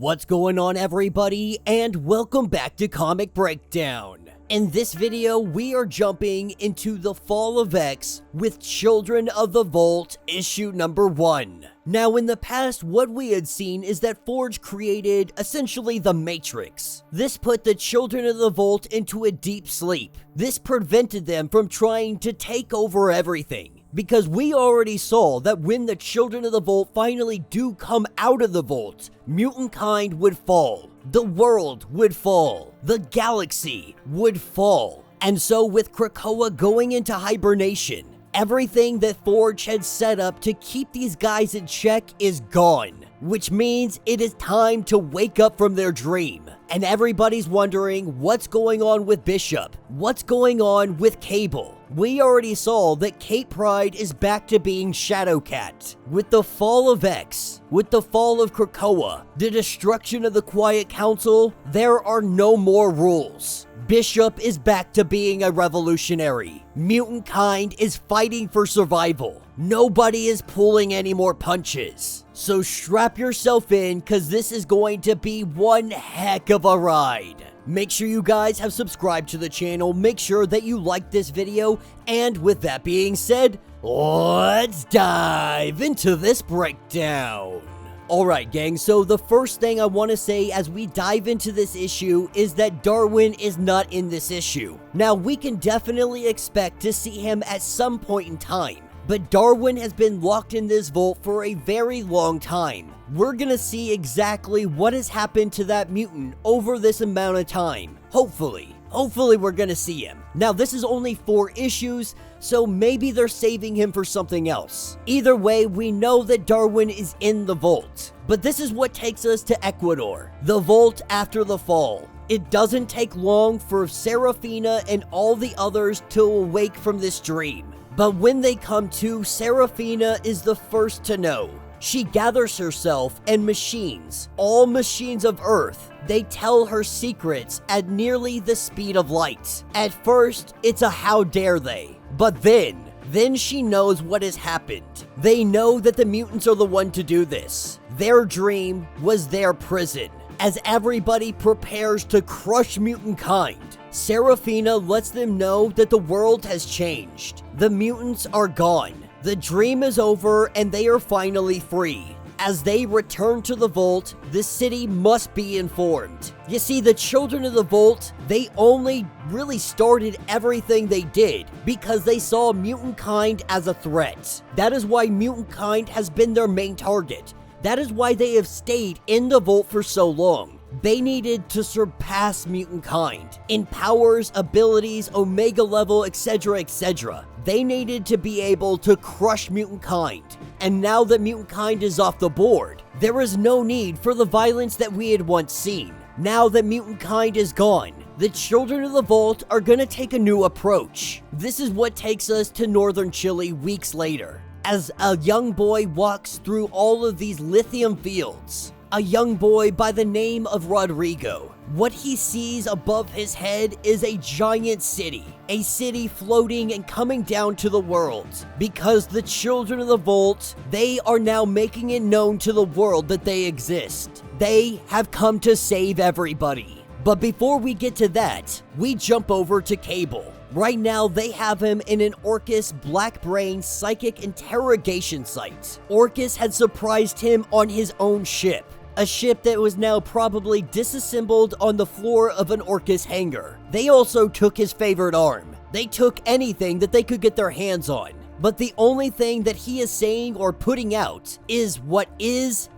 What's going on, everybody, and welcome back to Comic Breakdown. In this video, we are jumping into the Fall of X with Children of the Vault issue number 1. Now, in the past, what we had seen is that Forge created essentially the Matrix. This put the Children of the Vault into a deep sleep. This prevented them from trying to take over everything. Because we already saw that when the Children of the Vault finally do come out of the Vault, mutant kind would fall, the world would fall, the galaxy would fall. And so with Krakoa going into hibernation, everything that Forge had set up to keep these guys in check is gone, which means it is time to wake up from their dream. And everybody's wondering what's going on with Bishop, what's going on with Cable. We already saw that Kate Pryde is back to being Shadowcat. With the fall of X, with the fall of Krakoa, the destruction of the Quiet Council, there are no more rules. Bishop is back to being a revolutionary. Mutant kind is fighting for survival. Nobody is pulling any more punches. So strap yourself in, cause this is going to be one heck of a ride. Make sure you guys have subscribed to the channel, make sure that you like this video, and with that being said, let's dive into this breakdown. Alright gang, so the first thing I want to say as we dive into this issue is that Darwin is not in this issue. Now we can definitely expect to see him at some point in time, but Darwin has been locked in this vault for a very long time. We're gonna see exactly what has happened to that mutant over this amount of time. Hopefully we're gonna see him. Now this is only 4 issues, so maybe they're saving him for something else. Either way, we know that Darwin is in the vault. But this is what takes us to Ecuador, the vault after the fall. It doesn't take long for Serafina and all the others to awake from this dream. But when they come to, Serafina is the first to know. She gathers herself and machines, all machines of Earth. They tell her secrets at nearly the speed of light. At first, it's a how dare they. But then she knows what has happened. They know that the mutants are the one to do this. Their dream was their prison. As everybody prepares to crush mutant kind, Serafina lets them know that the world has changed. The mutants are gone. The dream is over and they are finally free. As they return to the vault, the city must be informed. You see, the Children of the Vault, they only really started everything they did because they saw mutant kind as a threat. That is why mutant kind has been their main target. That is why they have stayed in the vault for so long. They needed to surpass mutant kind in powers, abilities, omega level, etc, etc. They needed to be able to crush mutant kind. And now that mutant kind is off the board, there is no need for the violence that we had once seen. Now that mutant kind is gone, the Children of the Vault are gonna take a new approach. This is what takes us to northern Chile weeks later, as a young boy walks through all of these lithium fields. A young boy by the name of Rodrigo. What he sees above his head is a giant city. A city floating and coming down to the world. Because the Children of the Vault, they are now making it known to the world that they exist. They have come to save everybody. But before we get to that, we jump over to Cable. Right now, they have him in an Orchis Black Brain psychic interrogation site. Orchis had surprised him on his own ship. A ship that was now probably disassembled on the floor of an Orchis hangar. They also took his favorite arm. They took anything that they could get their hands on. But the only thing that he is saying or putting out is what is.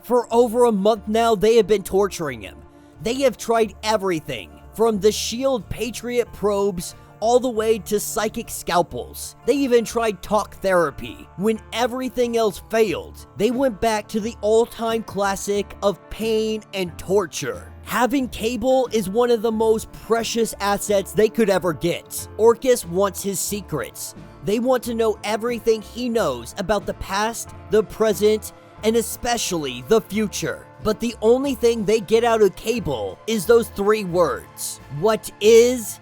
For over a month now, they have been torturing him. They have tried everything, from the SHIELD Patriot probes all the way to psychic scalpels. They even tried talk therapy. When everything else failed, they went back to the all-time classic of pain and torture. Having Cable is one of the most precious assets they could ever get. Orchis wants his secrets. They want to know everything he knows about the past, the present, and especially the future. But the only thing they get out of Cable is those 3 words. What is.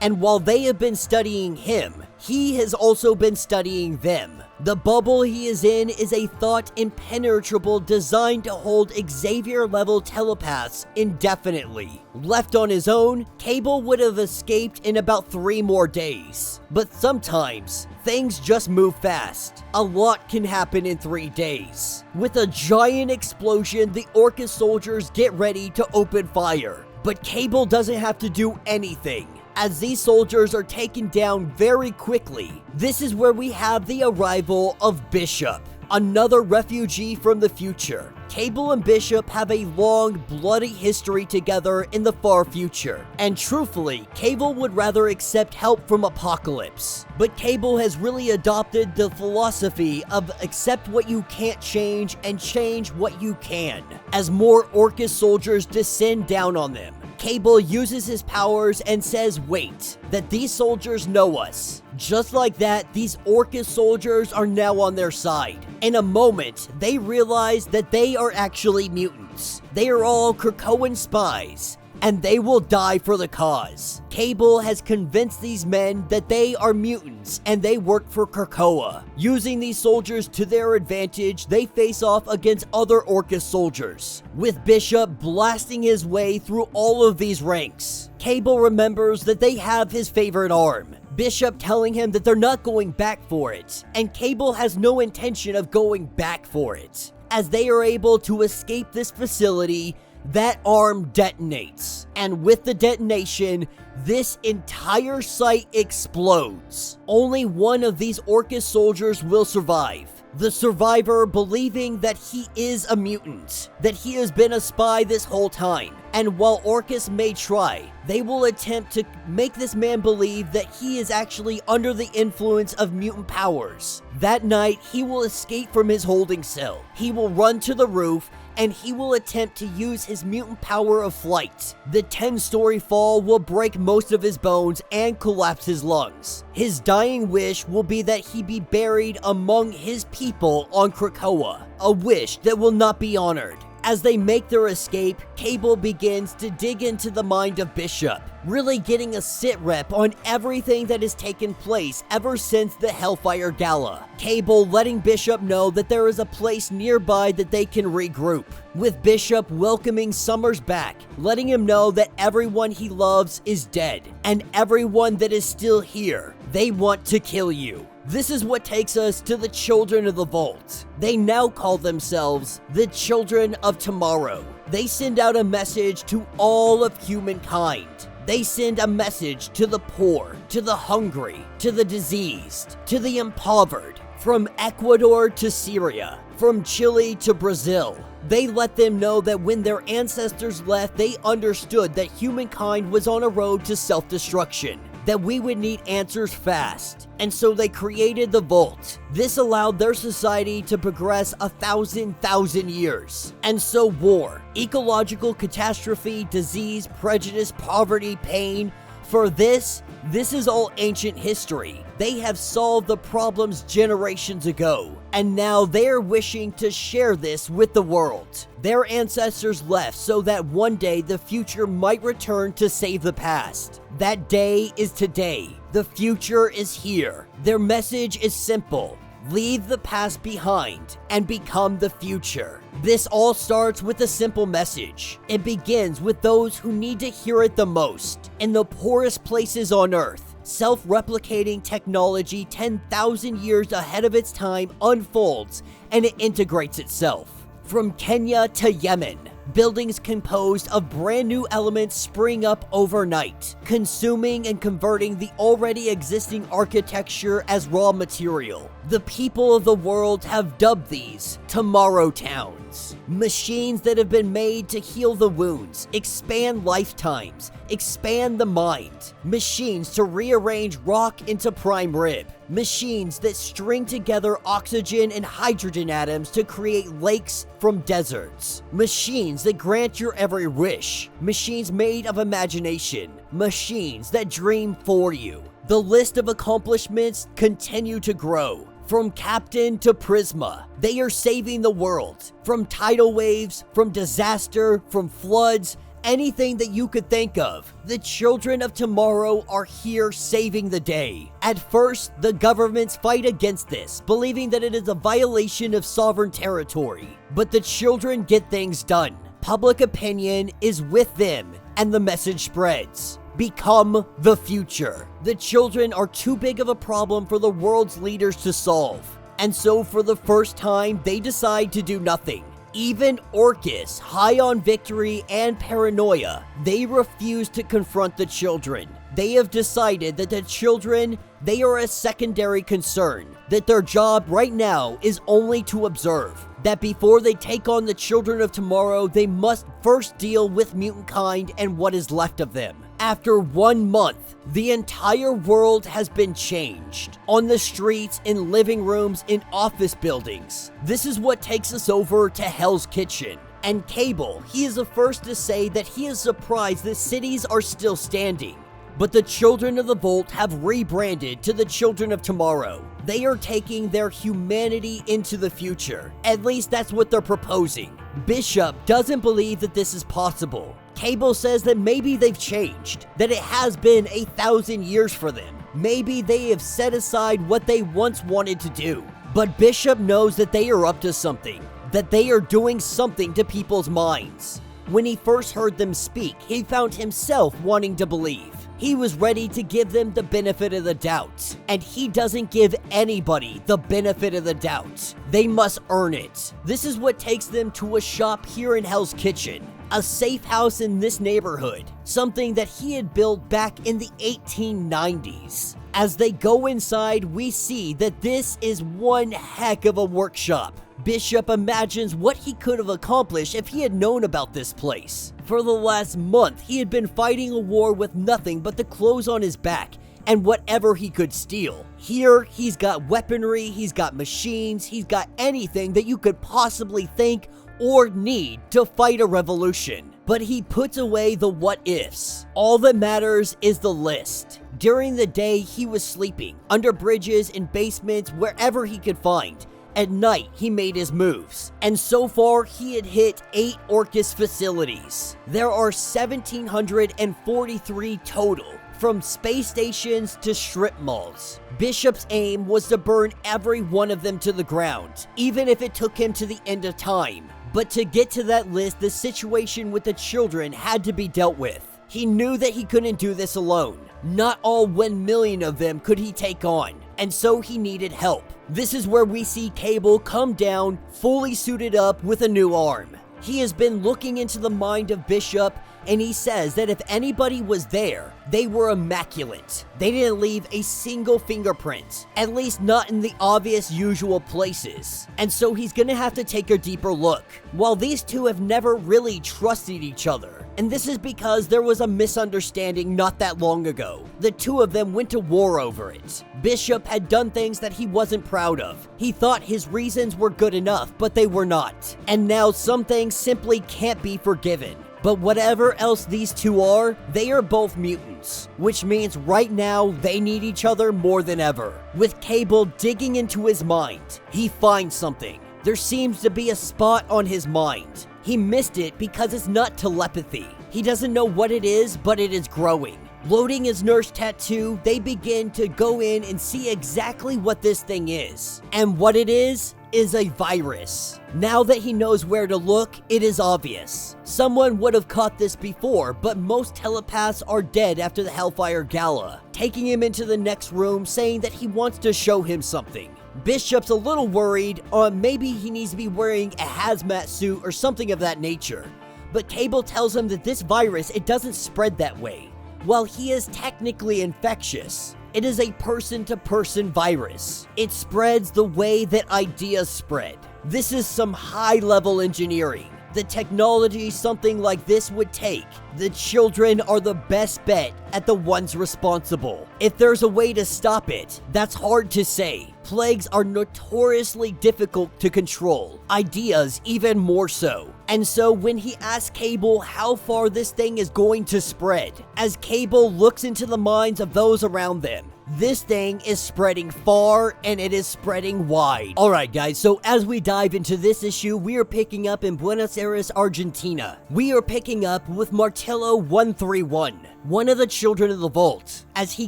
And while they have been studying him, he has also been studying them. The bubble he is in is a thought impenetrable designed to hold Xavier-level telepaths indefinitely. Left on his own, Cable would have escaped in about 3 more days. But sometimes, things just move fast. A lot can happen in 3 days. With a giant explosion, the Orchis soldiers get ready to open fire. But Cable doesn't have to do anything, as these soldiers are taken down very quickly. This is where we have the arrival of Bishop, another refugee from the future. Cable and Bishop have a long, bloody history together in the far future, and truthfully, Cable would rather accept help from Apocalypse. But Cable has really adopted the philosophy of accept what you can't change and change what you can. As more Orchis soldiers descend down on them, Cable uses his powers and says, wait, that these soldiers know us. Just like that, these Orchis soldiers are now on their side. In a moment, they realize that they are actually mutants. They are all Krakoan spies, and they will die for the cause. Cable has convinced these men that they are mutants and they work for Krakoa. Using these soldiers to their advantage, they face off against other Orchis soldiers, with Bishop blasting his way through all of these ranks. Cable remembers that they have his favorite arm, Bishop telling him that they're not going back for it, and Cable has no intention of going back for it. As they are able to escape this facility, that arm detonates, and with the detonation, this entire site explodes. Only one of these Orchis soldiers will survive. The survivor believing that he is a mutant, that he has been a spy this whole time. And while Orchis may try, they will attempt to make this man believe that he is actually under the influence of mutant powers. That night, he will escape from his holding cell. He will run to the roof, and he will attempt to use his mutant power of flight. The 10-story fall will break most of his bones and collapse his lungs. His dying wish will be that he be buried among his people on Krakoa, a wish that will not be honored. As they make their escape, Cable begins to dig into the mind of Bishop, really getting a sit-rep on everything that has taken place ever since the Hellfire Gala. Cable letting Bishop know that there is a place nearby that they can regroup, with Bishop welcoming Summers back, letting him know that everyone he loves is dead, and everyone that is still here, they want to kill you. This is what takes us to the Children of the Vault. They now call themselves the Children of Tomorrow. They send out a message to all of humankind. They send a message to the poor, to the hungry, to the diseased, to the impoverished, from Ecuador to Syria, from Chile to Brazil. They let them know that when their ancestors left, they understood that humankind was on a road to self-destruction, that we would need answers fast, and so they created the Vault. This allowed their society to progress 1,000 years. And so war, ecological catastrophe, disease, prejudice, poverty, pain, for this is all ancient history. They have solved the problems generations ago, and now they are wishing to share this with the world. Their ancestors left so that one day the future might return to save the past. That day is today. The future is here. Their message is simple. Leave the past behind and become the future. This all starts with a simple message. It begins with those who need to hear it the most. In the poorest places on Earth, self-replicating technology 10,000 years ahead of its time unfolds and it integrates itself. From Kenya to Yemen, buildings composed of brand new elements spring up overnight, consuming and converting the already existing architecture as raw material. The people of the world have dubbed these Tomorrow Towns. Machines that have been made to heal the wounds, expand lifetimes, expand the mind. Machines to rearrange rock into prime rib. Machines that string together oxygen and hydrogen atoms to create lakes from deserts. Machines that grant your every wish. Machines made of imagination. Machines that dream for you. The list of accomplishments continue to grow. From Captain to Prisma, they are saving the world. From tidal waves, from disaster, from floods, anything that you could think of. The children of tomorrow are here saving the day. At first, the governments fight against this, believing that it is a violation of sovereign territory. But the children get things done. Public opinion is with them, and the message spreads. Become the future. The children are too big of a problem for the world's leaders to solve. And so for the first time, they decide to do nothing. Even Orchis, high on victory and paranoia, they refuse to confront the children. They have decided that the children, they are a secondary concern, that their job right now is only to observe, that before they take on the children of tomorrow, they must first deal with mutant kind and what is left of them. After 1 month, the entire world has been changed. On the streets, in living rooms, in office buildings. This is what takes us over to Hell's Kitchen. And Cable, he is the first to say that he is surprised that cities are still standing. But the children of the Vault have rebranded to the children of tomorrow. They are taking their humanity into the future. At least that's what they're proposing. Bishop doesn't believe that this is possible. Cable says that maybe they've changed, that it has been 1,000 years for them. Maybe they have set aside what they once wanted to do. But Bishop knows that they are up to something, that they are doing something to people's minds. When he first heard them speak, he found himself wanting to believe. He was ready to give them the benefit of the doubt, and he doesn't give anybody the benefit of the doubt. They must earn it. This is what takes them to a shop here in Hell's Kitchen, a safe house in this neighborhood, something that he had built back in the 1890s. As they go inside, we see that this is one heck of a workshop. Bishop imagines what he could have accomplished if he had known about this place. For the last month, he had been fighting a war with nothing but the clothes on his back and whatever he could steal. Here, he's got weaponry, he's got machines, he's got anything that you could possibly think or need to fight a revolution. But he puts away the what-ifs. All that matters is the list. During the day, he was sleeping, under bridges, in basements, wherever he could find. At night, he made his moves, and so far, he had hit 8 Orchis facilities. There are 1,743 total, from space stations to strip malls. Bishop's aim was to burn every one of them to the ground, even if it took him to the end of time. But to get to that list, the situation with the children had to be dealt with. He knew that he couldn't do this alone. Not all 1 million of them could he take on, and so he needed help. This is where we see Cable come down, fully suited up with a new arm. He has been looking into the mind of Bishop, and he says that if anybody was there, they were immaculate. They didn't leave a single fingerprint, at least not in the obvious usual places. And so he's gonna have to take a deeper look. While these two have never really trusted each other, and this is because there was a misunderstanding not that long ago. The two of them went to war over it. Bishop had done things that he wasn't proud of. He thought his reasons were good enough, but they were not. And now some things simply can't be forgiven. But whatever else these two are, they are both mutants, which means right now they need each other more than ever. With Cable digging into his mind, he finds something. There seems to be a spot on his mind. He missed it because it's not telepathy. He doesn't know what it is, but it is growing. Loading his nurse tattoo, they begin to go in and see exactly what this thing is. And what it is a virus. Now that he knows where to look, it is obvious. Someone would have caught this before, but most telepaths are dead after the Hellfire Gala, taking him into the next room saying that he wants to show him something. Bishop's a little worried, maybe he needs to be wearing a hazmat suit or something of that nature. But Cable tells him that this virus, it doesn't spread that way. While he is technically infectious, it is a person-to-person virus. It spreads the way that ideas spread. This is some high-level engineering. The technology something like this would take. The children are the best bet at the ones responsible. If there's a way to stop it, that's hard to say. Plagues are notoriously difficult to control. Ideas even more so. And so when he asks Cable how far this thing is going to spread, as Cable looks into the minds of those around them, This thing is spreading far and it is spreading wide. Alright guys, so as we dive into this issue, we are picking up in Buenos Aires, Argentina. We are picking up with Martillo 131, one of the children of the vault. As he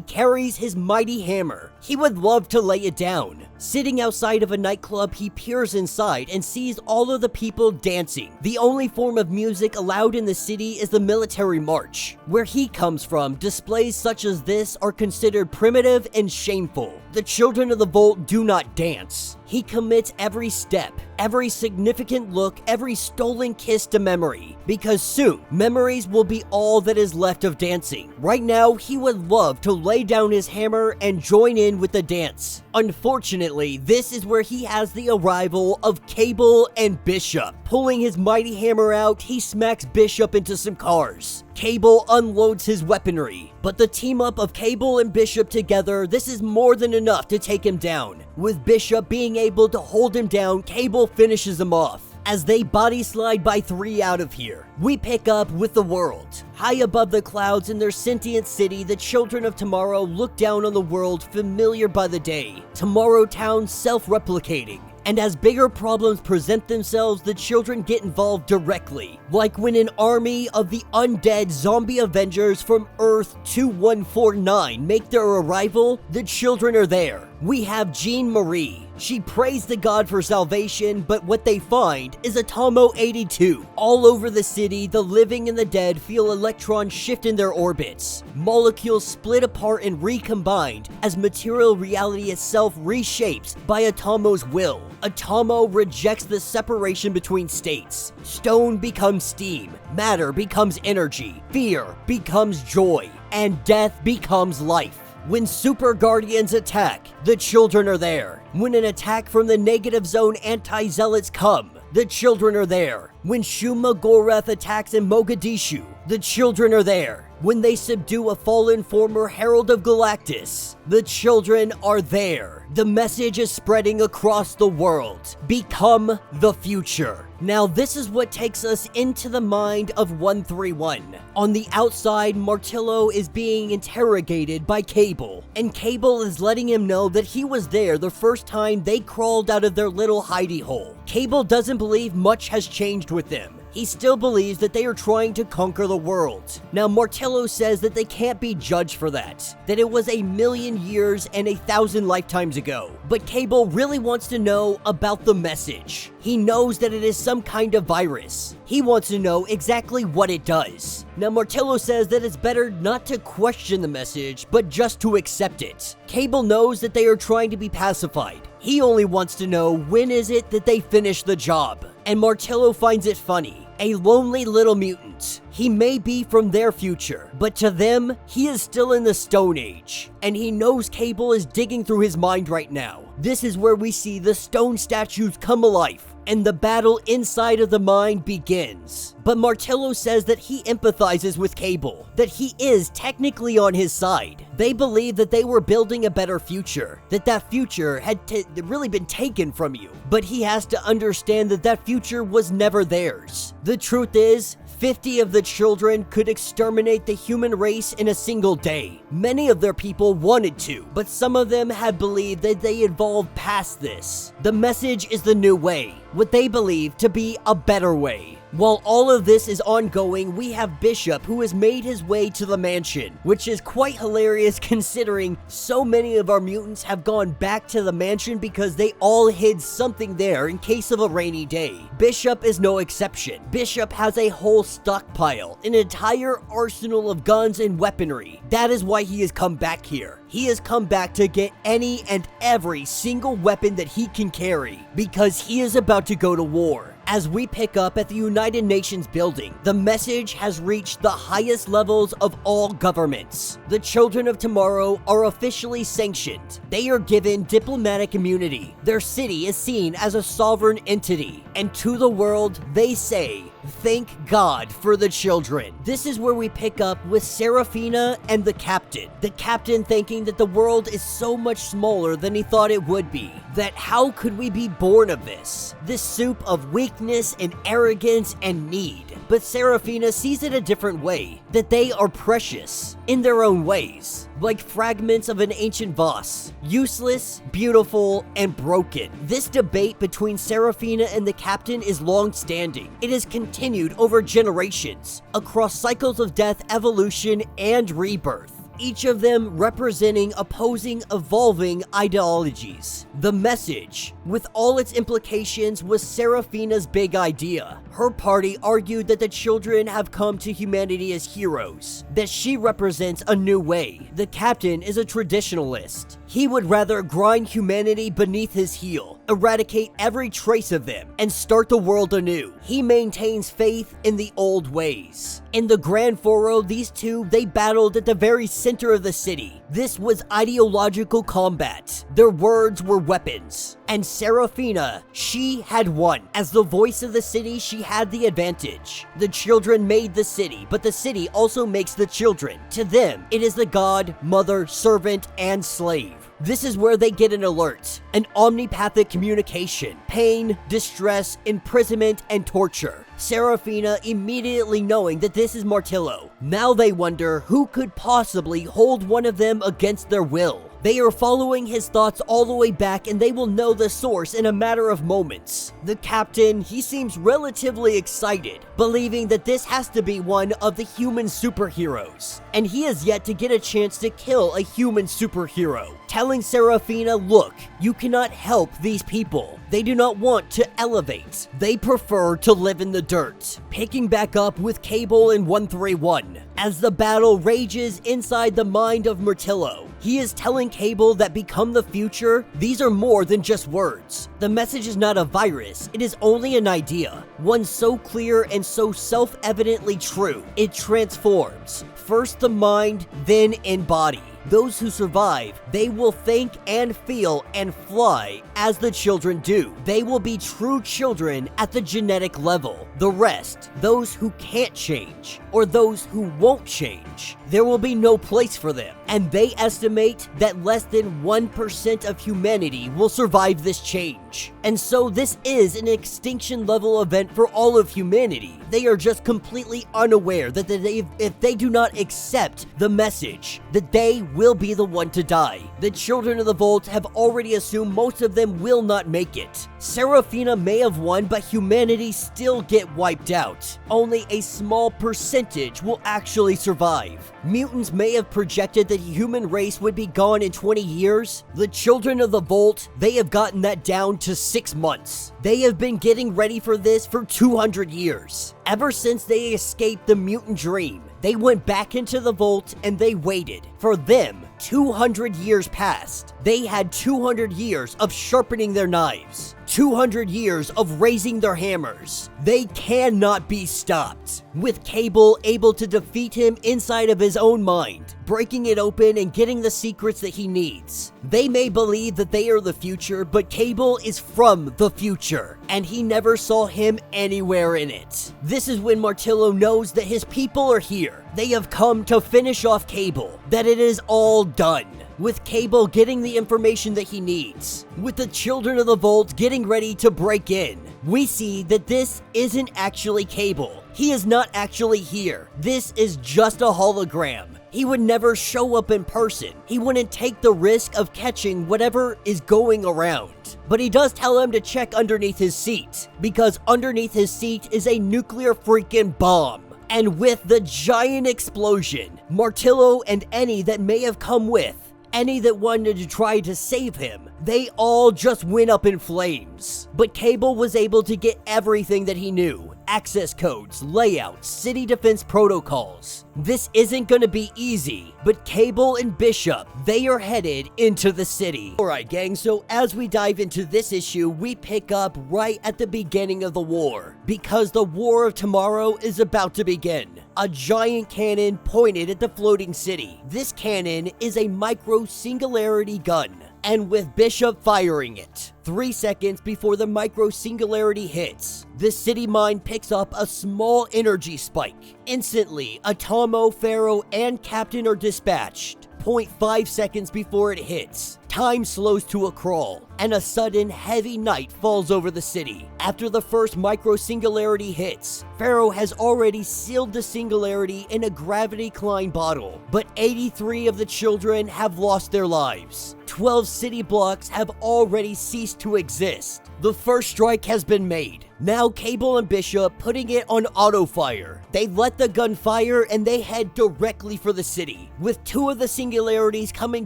carries his mighty hammer, he would love to lay it down. Sitting outside of a nightclub, he peers inside and sees all of the people dancing. The only form of music allowed in the city is the military march. Where he comes from, displays such as this are considered primitive and shameful. The children of the vault do not dance. He commits every step, every significant look, every stolen kiss to memory, because soon, memories will be all that is left of dancing. Right now, he would love to lay down his hammer and join in with the dance. Unfortunately, this is where he has the arrival of Cable and Bishop. Pulling his mighty hammer out, he smacks Bishop into some cars. Cable unloads his weaponry, but the team up of Cable and Bishop together, this is more than enough to take him down. With Bishop being able to hold him down, Cable finishes him off. As they body slide by 3 out of here, we pick up with the world. High above the clouds in their sentient city, the children of tomorrow look down on the world familiar by the day. Tomorrow Town self-replicating. And as bigger problems present themselves, the children get involved directly. Like when an army of the undead zombie Avengers from Earth 2149 make their arrival, the children are there. We have Jean Marie. She prays to God for salvation, but what they find is a Tomo 82. All over the city, the living and the dead feel electrons shift in their orbits. Molecules split apart and recombined as material reality itself reshapes by Atomo's will. Atomo rejects the separation between states. Stone becomes steam, matter becomes energy, fear becomes joy, and death becomes life. When Super Guardians attack, the children are there. When an attack from the negative zone anti-zealots come, the children are there. When Shuma Gorath attacks in Mogadishu, the children are there. When they subdue a fallen former Herald of Galactus, the children are there. The message is spreading across the world. Become the future. Now this is what takes us into the mind of 131. On the outside, Martillo is being interrogated by Cable, and Cable is letting him know that he was there the first time they crawled out of their little hidey hole. Cable doesn't believe much has changed with them. He still believes that they are trying to conquer the world. Now Martillo says that they can't be judged for that it was 1,000,000 years and 1,000 lifetimes ago. But Cable really wants to know about the message. He knows that it is some kind of virus. He wants to know exactly what it does. Now Martillo says that it's better not to question the message, but just to accept it. Cable knows that they are trying to be pacified. He only wants to know when is it that they finish the job. And Martillo finds it funny. A lonely little mutant. He may be from their future, but to them, he is still in the Stone Age. And he knows Cable is digging through his mind right now. This is where we see the stone statues come alive, and the battle inside of the mind begins. But Martillo says that he empathizes with Cable, that he is technically on his side. They believe that they were building a better future, that future had really been taken from you. But he has to understand that future was never theirs. The truth is, 50 of the children could exterminate the human race in a single day. Many of their people wanted to, but some of them had believed that they evolved past this. The message is the new way, what they believe to be a better way. While all of this is ongoing, we have Bishop, who has made his way to the mansion, which is quite hilarious considering so many of our mutants have gone back to the mansion because they all hid something there in case of a rainy day. Bishop is no exception. Bishop has a whole stockpile, an entire arsenal of guns and weaponry. That is why he has come back here. He has come back to get any and every single weapon that he can carry, because he is about to go to war. As we pick up at the United Nations building, the message has reached the highest levels of all governments. The children of tomorrow are officially sanctioned. They are given diplomatic immunity. Their city is seen as a sovereign entity. And to the world, they say, thank God for the children. This is where we pick up with Serafina and the captain. The captain thinking that the world is so much smaller than he thought it would be. That how could we be born of this? This soup of weakness and arrogance and need. But Serafina sees it a different way, that they are precious in their own ways, like fragments of an ancient vase, useless, beautiful, and broken. This debate between Serafina and the captain is long-standing. It has continued over generations, across cycles of death, evolution, and rebirth, each of them representing opposing, evolving ideologies. The message, with all its implications, was Serafina's big idea. Her party argued that the children have come to humanity as heroes, that she represents a new way. The captain is a traditionalist. He would rather grind humanity beneath his heel, eradicate every trace of them, and start the world anew. He maintains faith in the old ways. In the Grand Foro, these two, they battled at the very center of the city. This was ideological combat. Their words were weapons. And Serafina, she had won. As the voice of the city, she had the advantage. The children made the city, but the city also makes the children. To them, it is the god, mother, servant, and slave. This is where they get an alert, an omnipathic communication, pain, distress, imprisonment, and torture. Serafina immediately knowing that this is Martillo. Now they wonder who could possibly hold one of them against their will. They are following his thoughts all the way back, and they will know the source in a matter of moments. The captain, he seems relatively excited, believing that this has to be one of the human superheroes, and he has yet to get a chance to kill a human superhero. Telling Serafina, look, you cannot help these people. They do not want to elevate. They prefer to live in the dirt. Picking back up with Cable in 131. As the battle rages inside the mind of Martillo, he is telling Cable that become the future, these are more than just words. The message is not a virus, it is only an idea. One so clear and so self-evidently true. It transforms. First the mind, then in body. Those who survive, they will think and feel and fly as the children do. They will be true children at the genetic level. The rest, those who can't change, or those who won't change, there will be no place for them. And they estimate that less than 1% of humanity will survive this change. And so this is an extinction level event for all of humanity. They are just completely unaware that if they do not accept the message, that they will be the one to die. The children of the Vault have already assumed most of them will not make it. Serafina may have won, but humanity still get wiped out. Only a small percentage will actually survive. Mutants may have projected that the human race would be gone in 20 years. The children of the Vault, they have gotten that down to 6 months. They have been getting ready for this for 200 years. Ever since they escaped the mutant dream, they went back into the Vault and they waited. For them, 200 years passed. They had 200 years of sharpening their knives, 200 years of raising their hammers. They cannot be stopped. With Cable able to defeat him inside of his own mind, breaking it open and getting the secrets that he needs. They may believe that they are the future, but Cable is from the future, and he never saw him anywhere in it. This is when Martillo knows that his people are here. They have come to finish off Cable, that it is all done. With Cable getting the information that he needs, with the children of the Vault getting ready to break in, we see that this isn't actually Cable. He is not actually here. This is just a hologram. He would never show up in person. He wouldn't take the risk of catching whatever is going around. But he does tell him to check underneath his seat, because underneath his seat is a nuclear freaking bomb. And with the giant explosion, Martillo and any that may have come with, any that wanted to try to save him, they all just went up in flames. But Cable was able to get everything that he knew. Access codes, layouts, city defense protocols. This isn't gonna be easy, but Cable and Bishop, they are headed into the city. Alright gang, so as we dive into this issue, we pick up right at the beginning of the war, because the War of Tomorrow is about to begin. A giant cannon pointed at the floating city. This cannon is a micro-singularity gun, and with Bishop firing it, 3 seconds before the micro-singularity hits, the city mind picks up a small energy spike. Instantly, Atomo, Pharaoh, and Captain are dispatched. 0.5 seconds before it hits, time slows to a crawl, and a sudden heavy night falls over the city. After the first micro-singularity hits, Pharaoh has already sealed the singularity in a gravity-Klein bottle, but 83 of the children have lost their lives. 12 city blocks have already ceased to exist. The first strike has been made. Now Cable and Bishop putting it on auto fire. They let the gun fire and they head directly for the city. With 2 of the singularities coming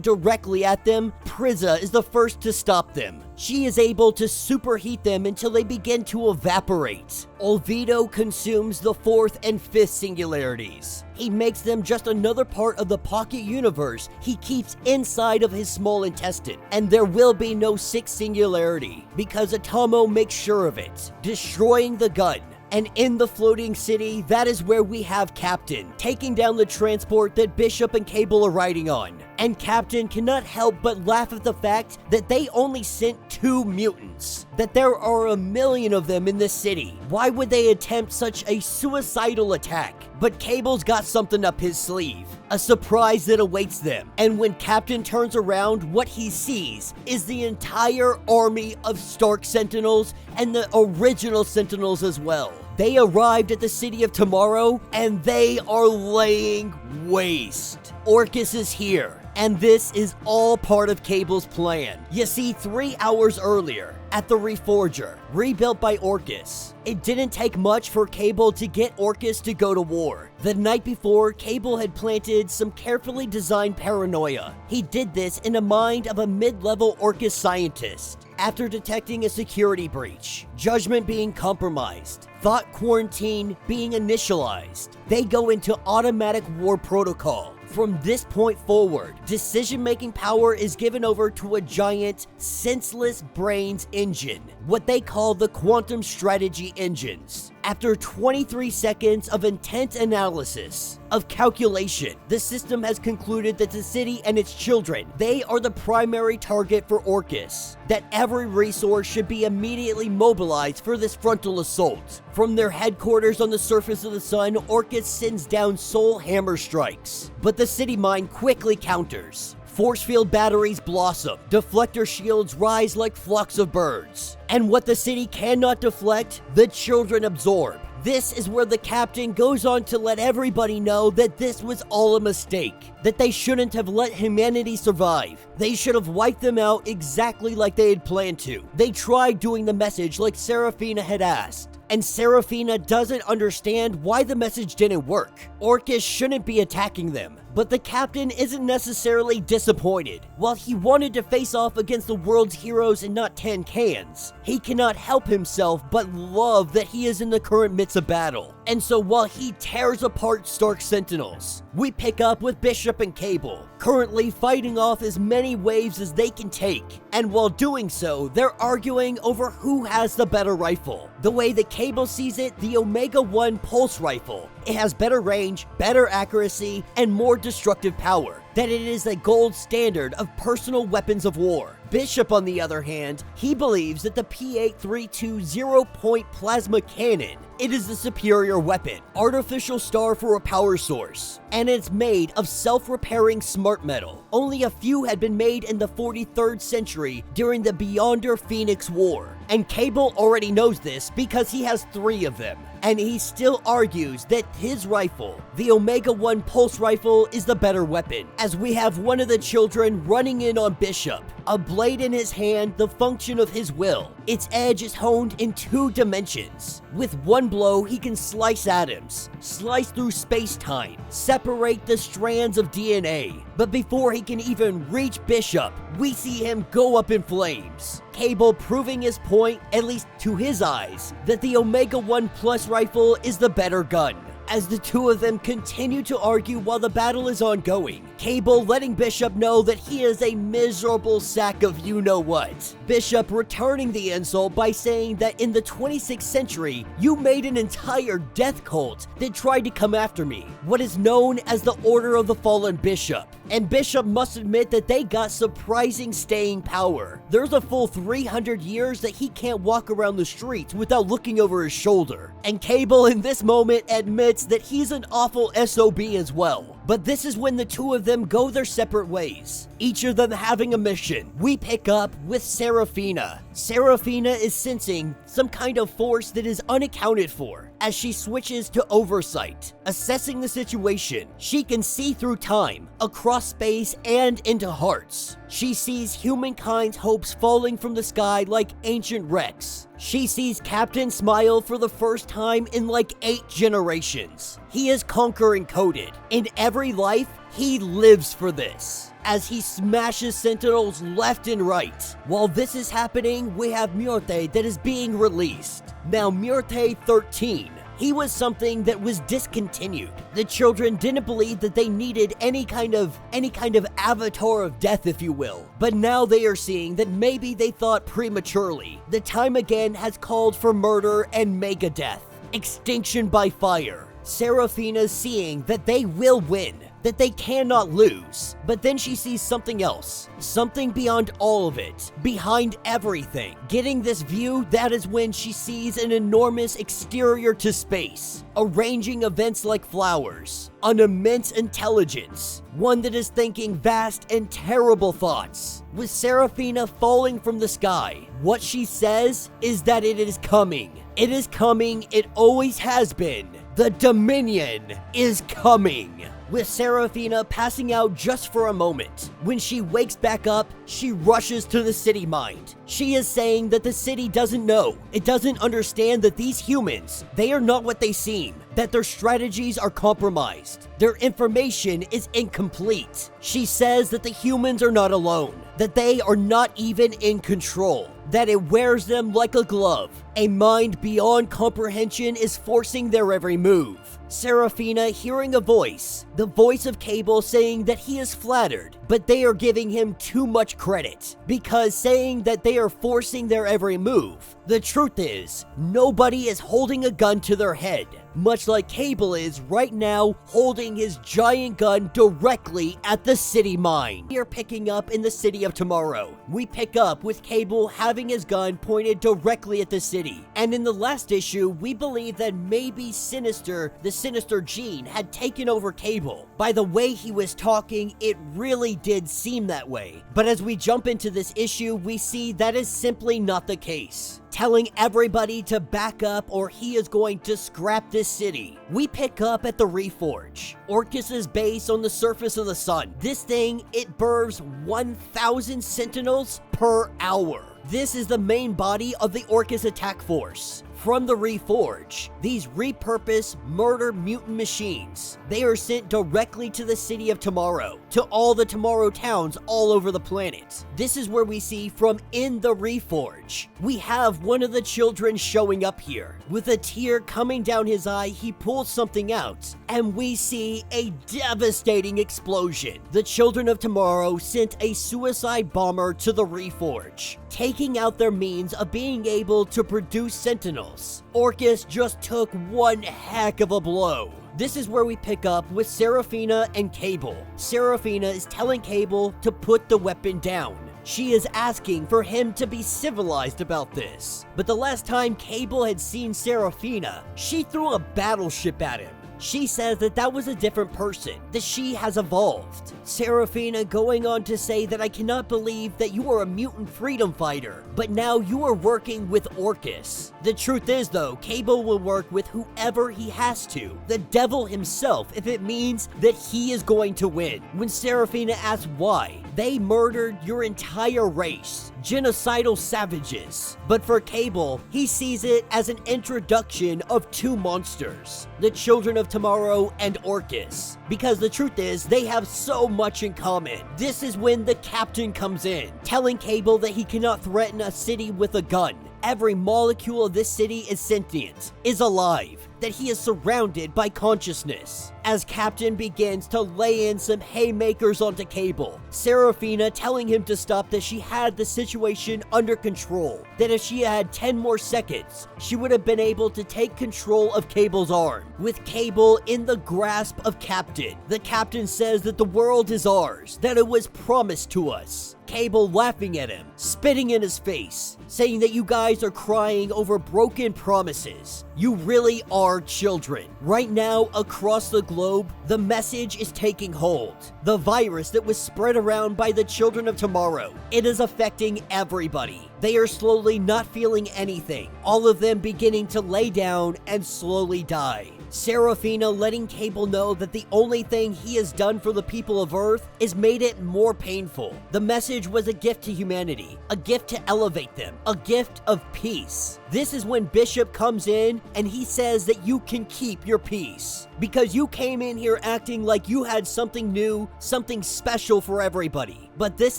directly at them, Priza is the first to stop them. She is able to superheat them until they begin to evaporate. Olvido consumes the 4th and 5th singularities. He makes them just another part of the pocket universe he keeps inside of his small intestine. And there will be no 6th singularity, because Atomo makes sure of it, destroying the gun. And in the floating city, that is where we have Captain, taking down the transport that Bishop and Cable are riding on. And Captain cannot help but laugh at the fact that they only sent 2 mutants, that there are a million of them in this city. Why would they attempt such a suicidal attack? But Cable's got something up his sleeve, a surprise that awaits them. And when Captain turns around, what he sees is the entire army of Stark Sentinels and the original Sentinels as well. They arrived at the City of Tomorrow, and they are laying waste. Orchis is here, and this is all part of Cable's plan. You see, 3 hours earlier, at the Reforger, rebuilt by Orchis, it didn't take much for Cable to get Orchis to go to war. The night before, Cable had planted some carefully designed paranoia. He did this in the mind of a mid-level Orchis scientist. After detecting a security breach, judgment being compromised, thought quarantine being initialized, they go into automatic war protocol. From this point forward, decision-making power is given over to a giant, senseless brains engine, what they call the quantum strategy engines. After 23 seconds of intense analysis, of calculation, the system has concluded that the city and its children, they are the primary target for Orchis, that every resource should be immediately mobilized for this frontal assault. From their headquarters on the surface of the sun, Orchis sends down soul hammer strikes, but the city mind quickly counters. Force field batteries blossom, deflector shields rise like flocks of birds. And what the city cannot deflect, the children absorb. This is where the captain goes on to let everybody know that this was all a mistake, that they shouldn't have let humanity survive. They should have wiped them out exactly like they had planned to. They tried doing the message like Serafina had asked, and Serafina doesn't understand why the message didn't work. Orchis shouldn't be attacking them. But the captain isn't necessarily disappointed. While he wanted to face off against the world's heroes and not tin cans, he cannot help himself but love that he is in the current midst of battle. And so while he tears apart Stark Sentinels, we pick up with Bishop and Cable, currently fighting off as many waves as they can take. And while doing so, they're arguing over who has the better rifle. The way that Cable sees it, the Omega-1 Pulse Rifle. It has better range, better accuracy, and more destructive power. That it is a gold standard of personal weapons of war. Bishop, on the other hand, he believes that the P832 0-point plasma cannon, it is the superior weapon, artificial star for a power source, and it's made of self-repairing smart metal. Only a few had been made in the 43rd century during the Beyonder Phoenix War, and Cable already knows this because he has 3 of them. And he still argues that his rifle, the Omega-1 Pulse Rifle, is the better weapon, as we have one of the children running in on Bishop, a blade in his hand, the function of his will. Its edge is honed in 2 dimensions. With one blow, he can slice atoms, slice through space-time, separate the strands of DNA. But before he can even reach Bishop, we see him go up in flames. Cable proving his point, at least to his eyes, that the Omega-1 Plus rifle is the better gun. As the 2 of them continue to argue while the battle is ongoing, Cable letting Bishop know that he is a miserable sack of you-know-what. Bishop returning the insult by saying that in the 26th century, you made an entire death cult that tried to come after me, what is known as the Order of the Fallen Bishop. And Bishop must admit that they got surprising staying power. There's a full 300 years that he can't walk around the streets without looking over his shoulder. And Cable in this moment admits that he's an awful SOB as well. But this is when the two of them go their separate ways, each of them having a mission. We pick up with Serafina. Serafina is sensing some kind of force that is unaccounted for. As she switches to oversight, assessing the situation, she can see through time, across space, and into hearts. She sees humankind's hopes falling from the sky like ancient wrecks. She sees Captain smile for the first time in like 8 generations. He is conquering coded. In every life, he lives for this, as he smashes sentinels left and right. While this is happening, we have Murte that is being released. Now Murte 13. He was something that was discontinued. The children didn't believe that they needed any kind of avatar of death, if you will. But now they are seeing that maybe they thought prematurely. The time again has called for murder and mega death. Extinction by fire. Serafina's seeing that they will win, that they cannot lose. But then she sees something else, something beyond all of it, behind everything. Getting this view, that is when she sees an enormous exterior to space, arranging events like flowers, an immense intelligence, one that is thinking vast and terrible thoughts. With Serafina falling from the sky, what she says is that it is coming. It is coming, it always has been. The Dominion is coming. With Serafina passing out just for a moment, when she wakes back up, she rushes to the city mind. She is saying that the city doesn't know. It doesn't understand that these humans, they are not what they seem, that their strategies are compromised. Their information is incomplete. She says that the humans are not alone, that they are not even in control, that it wears them like a glove. A mind beyond comprehension is forcing their every move. Serafina hearing a voice, the voice of Cable saying that he is flattered, but they are giving him too much credit, because saying that they are forcing their every move. The truth is, nobody is holding a gun to their head, much like Cable is right now holding his giant gun directly at the city mine. We are picking up in the city of tomorrow. We pick up with Cable having his gun pointed directly at the city. And in the last issue, we believe that maybe Sinister, the Sinister Gene, had taken over Cable. By the way he was talking, it really did seem that way. But as we jump into this issue, we see that is simply not the case, telling everybody to back up or he is going to scrap this city. We pick up at the Reforge, Orchis' base on the surface of the sun. This thing, it bursts 1,000 sentinels per hour. This is the main body of the Orchis attack force. From the Reforge, these repurposed murder mutant machines, they are sent directly to the city of Tomorrow, to all the Tomorrow towns all over the planet. This is where we see from in the Reforge. We have one of the children showing up here. With a tear coming down his eye, he pulls something out, and we see a devastating explosion. The children of Tomorrow sent a suicide bomber to the Reforge, taking out their means of being able to produce sentinels. Orchis just took one heck of a blow. This is where we pick up with Serafina and Cable. Serafina is telling Cable to put the weapon down. She is asking for him to be civilized about this. But the last time Cable had seen Serafina, she threw a battleship at him. She says that that was a different person, that she has evolved. Serafina going on to say that I cannot believe that you are a mutant freedom fighter, but now you are working with Orchis. The truth is though, Cable will work with whoever he has to, the devil himself, if it means that he is going to win. When Serafina asks why, they murdered your entire race, genocidal savages. But for Cable, he sees it as an introduction of two monsters, the Children of Tomorrow and Orchis, because the truth is they have so much in common. This is when the captain comes in, telling Cable that he cannot threaten a city with a gun. Every molecule of this city is sentient, is alive, that he is surrounded by consciousness. As Captain begins to lay in some haymakers onto Cable, Serafina telling him to stop, that she had the situation under control, that if she had 10 more seconds, she would have been able to take control of Cable's arm. With Cable in the grasp of Captain, the Captain says that the world is ours, that it was promised to us. Cable laughing at him, spitting in his face, saying that you guys are crying over broken promises. You really are children. Right now, across the globe, the message is taking hold. The virus that was spread around by the children of tomorrow, it is affecting everybody. They are slowly not feeling anything, all of them beginning to lay down and slowly die. Serafina letting Cable know that the only thing he has done for the people of Earth is made it more painful. The message was a gift to humanity, a gift to elevate them, a gift of peace. This is when Bishop comes in and he says that you can keep your peace because you came in here acting like you had something new, something special for everybody. But this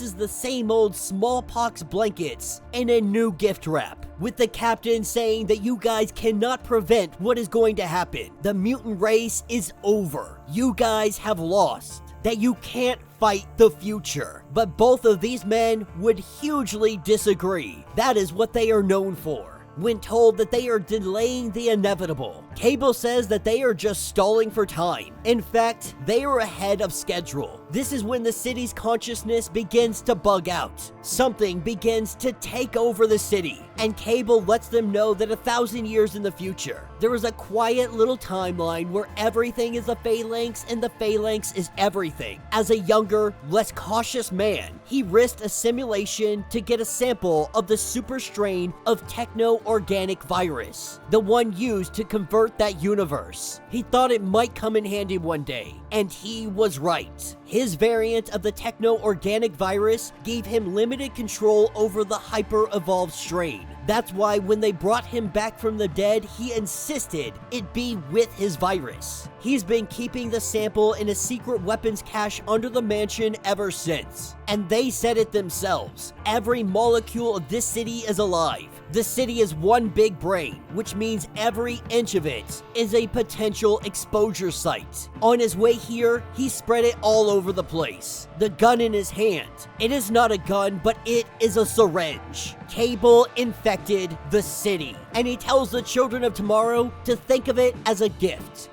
is the same old smallpox blankets in a new gift wrap, with the captain saying that you guys cannot prevent what is going to happen. The mutant race is over. You guys have lost. That you can't fight the future. But both of these men would hugely disagree. That is what they are known for. When told that they are delaying the inevitable, Cable says that they are just stalling for time. In fact, they are ahead of schedule. This is when the city's consciousness begins to bug out. Something begins to take over the city, and Cable lets them know that 1,000 years in the future, there is a quiet little timeline where everything is a phalanx and the phalanx is everything. As a younger, less cautious man, he risked a simulation to get a sample of the super strain of techno-organic virus, the one used to convert that universe. He thought it might come in handy one day, and he was right. His variant of the techno-organic virus gave him limited control over the hyper-evolved strain. That's why when they brought him back from the dead, he insisted it be with his virus. He's been keeping the sample in a secret weapons cache under the mansion ever since. And they said it themselves. Every molecule of this city is alive. The city is one big brain, which means every inch of it is a potential exposure site. On his way here, he spread it all over the place. The gun in his hand. It is not a gun, but it is a syringe. Cable infected the city, and he tells the children of tomorrow to think of it as a gift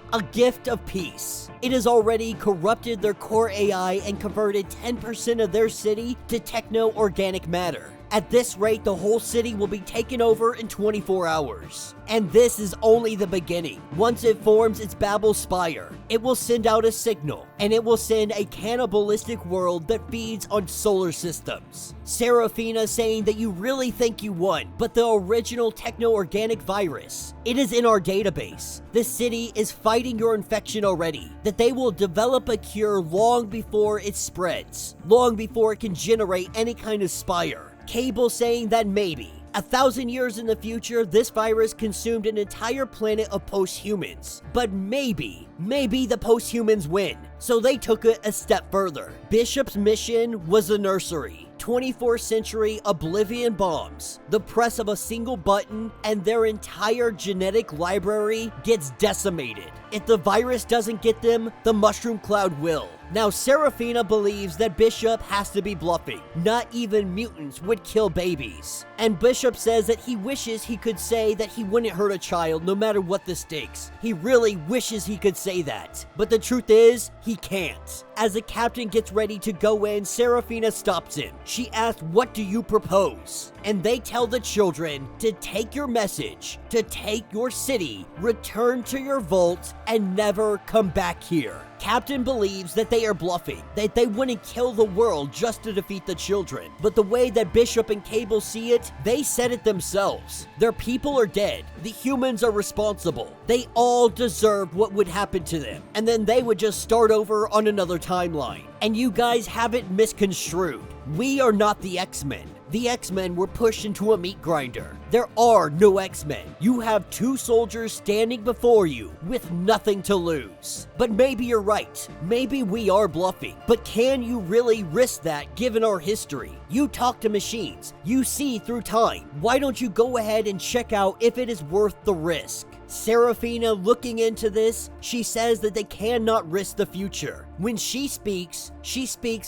of peace. It has already corrupted their core AI and converted 10% of their city to techno-organic matter. At this rate, the whole city will be taken over in 24 hours. And this is only the beginning. Once it forms its Babel spire, it will send out a signal, and it will send a cannibalistic world that feeds on solar systems. Serafina saying that you really think you won, but the original techno-organic virus, it is in our database. The city is fighting your infection already, that they will develop a cure long before it spreads, long before it can generate any kind of spire. Cable saying that maybe 1,000 years in the future, this virus consumed an entire planet of post-humans. But maybe the post-humans win. So they took it a step further. Bishop's mission was a nursery. 24th century oblivion bombs. The press of a single button and their entire genetic library gets decimated. If the virus doesn't get them, the mushroom cloud will. Now, Serafina believes that Bishop has to be bluffing. Not even mutants would kill babies. And Bishop says that he wishes he could say that he wouldn't hurt a child no matter what the stakes. He really wishes he could say that. But the truth is, he can't. As the captain gets ready to go in, Serafina stops him. She asks, "What do you propose?" And they tell the children to take your message, to take your city, return to your vault, and never come back here. Captain believes that they are bluffing, that they wouldn't kill the world just to defeat the children. But the way that Bishop and Cable see it, they said it themselves. Their people are dead. The humans are responsible. They all deserve what would happen to them. And then they would just start over on another timeline. And you guys have it misconstrued. We are not the X-Men. The X-Men were pushed into a meat grinder. There are no X-Men. You have two soldiers standing before you with nothing to lose. But maybe you're right. Maybe we are bluffing. But can you really risk that given our history? You talk to machines. You see through time. Why don't you go ahead and check out if it is worth the risk? Serafina looking into this, she says that they cannot risk the future. When she speaks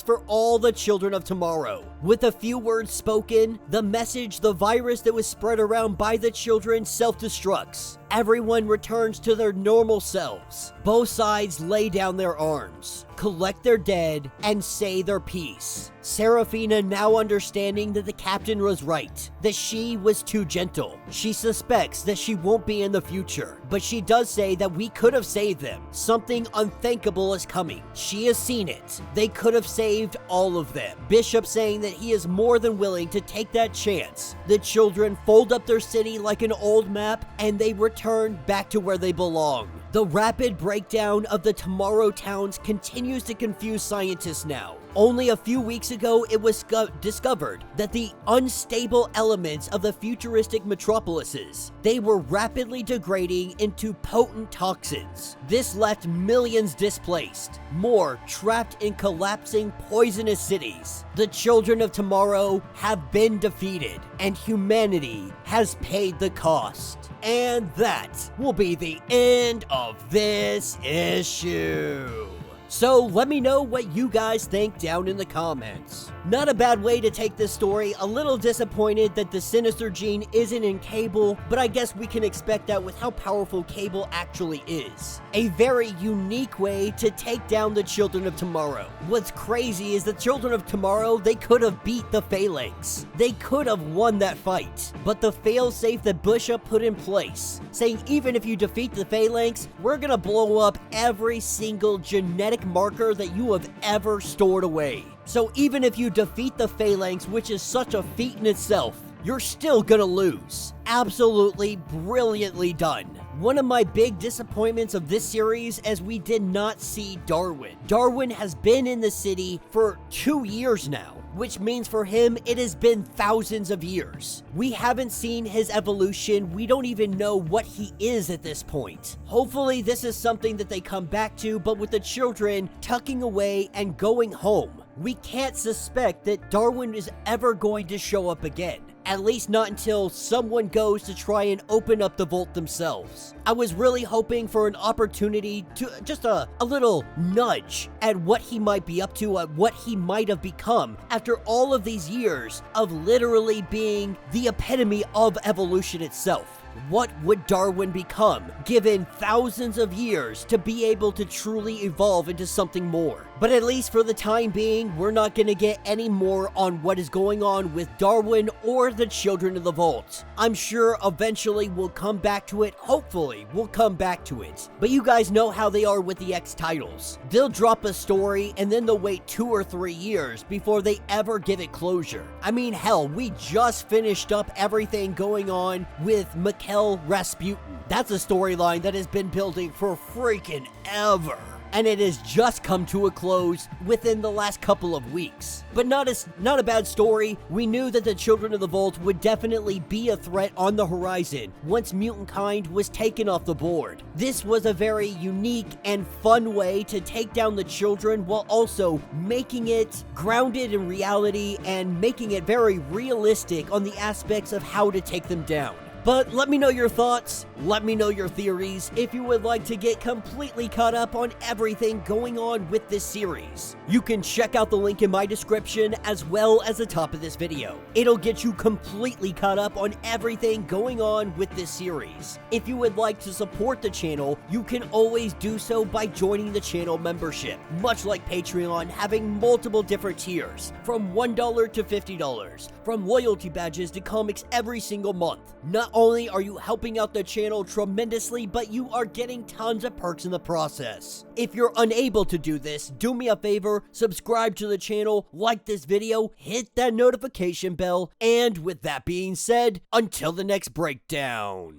for all the children of tomorrow. With a few words spoken, the message, the virus that was spread around by the children self-destructs. Everyone returns to their normal selves. Both sides lay down their arms, collect their dead, and say their piece. Serafina now understanding that the captain was right, that she was too gentle. She suspects that she won't be in the future, but she does say that we could have saved them. Something unthinkable is coming. She has seen it. They could have saved all of them. Bishop saying that he is more than willing to take that chance. The children fold up their city like an old map, and they return back to where they belong. The rapid breakdown of the tomorrow towns continues to confuse scientists now. Only a few weeks ago, it was discovered that the unstable elements of the futuristic metropolises, they were rapidly degrading into potent toxins. This left millions displaced, more trapped in collapsing poisonous cities. The children of tomorrow have been defeated, and humanity has paid the cost. And that will be the end of this issue. So let me know what you guys think down in the comments. Not a bad way to take this story. A little disappointed that the Sinister Gene isn't in Cable, but I guess we can expect that with how powerful Cable actually is. A very unique way to take down the Children of Tomorrow. What's crazy is the Children of Tomorrow, they could have beat the Phalanx. They could have won that fight, but the failsafe that Bishop put in place, saying even if you defeat the Phalanx, we're gonna blow up every single genetic marker that you have ever stored away. So even if you defeat the Phalanx, which is such a feat in itself, you're still gonna lose. Absolutely brilliantly done. One of my big disappointments of this series is we did not see Darwin. Darwin has been in the city for 2 years now, which means for him it has been thousands of years. We haven't seen his evolution. We don't even know what he is at this point. Hopefully this is something that they come back to, but with the children tucking away and going home, we can't suspect that Darwin is ever going to show up again. At least not until someone goes to try and open up the vault themselves. I was really hoping for an opportunity to just a little nudge at what he might be up to, at what he might have become after all of these years of literally being the epitome of evolution itself. What would Darwin become, given thousands of years to be able to truly evolve into something more? But at least for the time being, we're not going to get any more on what is going on with Darwin or the Children of the Vault. I'm sure eventually we'll come back to it. Hopefully, we'll come back to it. But you guys know how they are with the X titles. They'll drop a story and then they'll wait 2 or 3 years before they ever give it closure. I mean, hell, we just finished up everything going on with Mikhail Rasputin. That's a storyline that has been building for freaking ever. And it has just come to a close within the last couple of weeks. But not a bad story. We knew that the Children of the Vault would definitely be a threat on the horizon once mutant kind was taken off the board. This was a very unique and fun way to take down the children while also making it grounded in reality and making it very realistic on the aspects of how to take them down. But let me know your thoughts, let me know your theories if you would like to get completely caught up on everything going on with this series. You can check out the link in my description as well as the top of this video. It'll get you completely caught up on everything going on with this series. If you would like to support the channel, you can always do so by joining the channel membership. Much like Patreon, having multiple different tiers, from $1 to $50, from loyalty badges to comics every single month. Not only are you helping out the channel tremendously, but you are getting tons of perks in the process. If you're unable to do this, do me a favor, subscribe to the channel, like this video, hit that notification bell, and with that being said, until the next breakdown.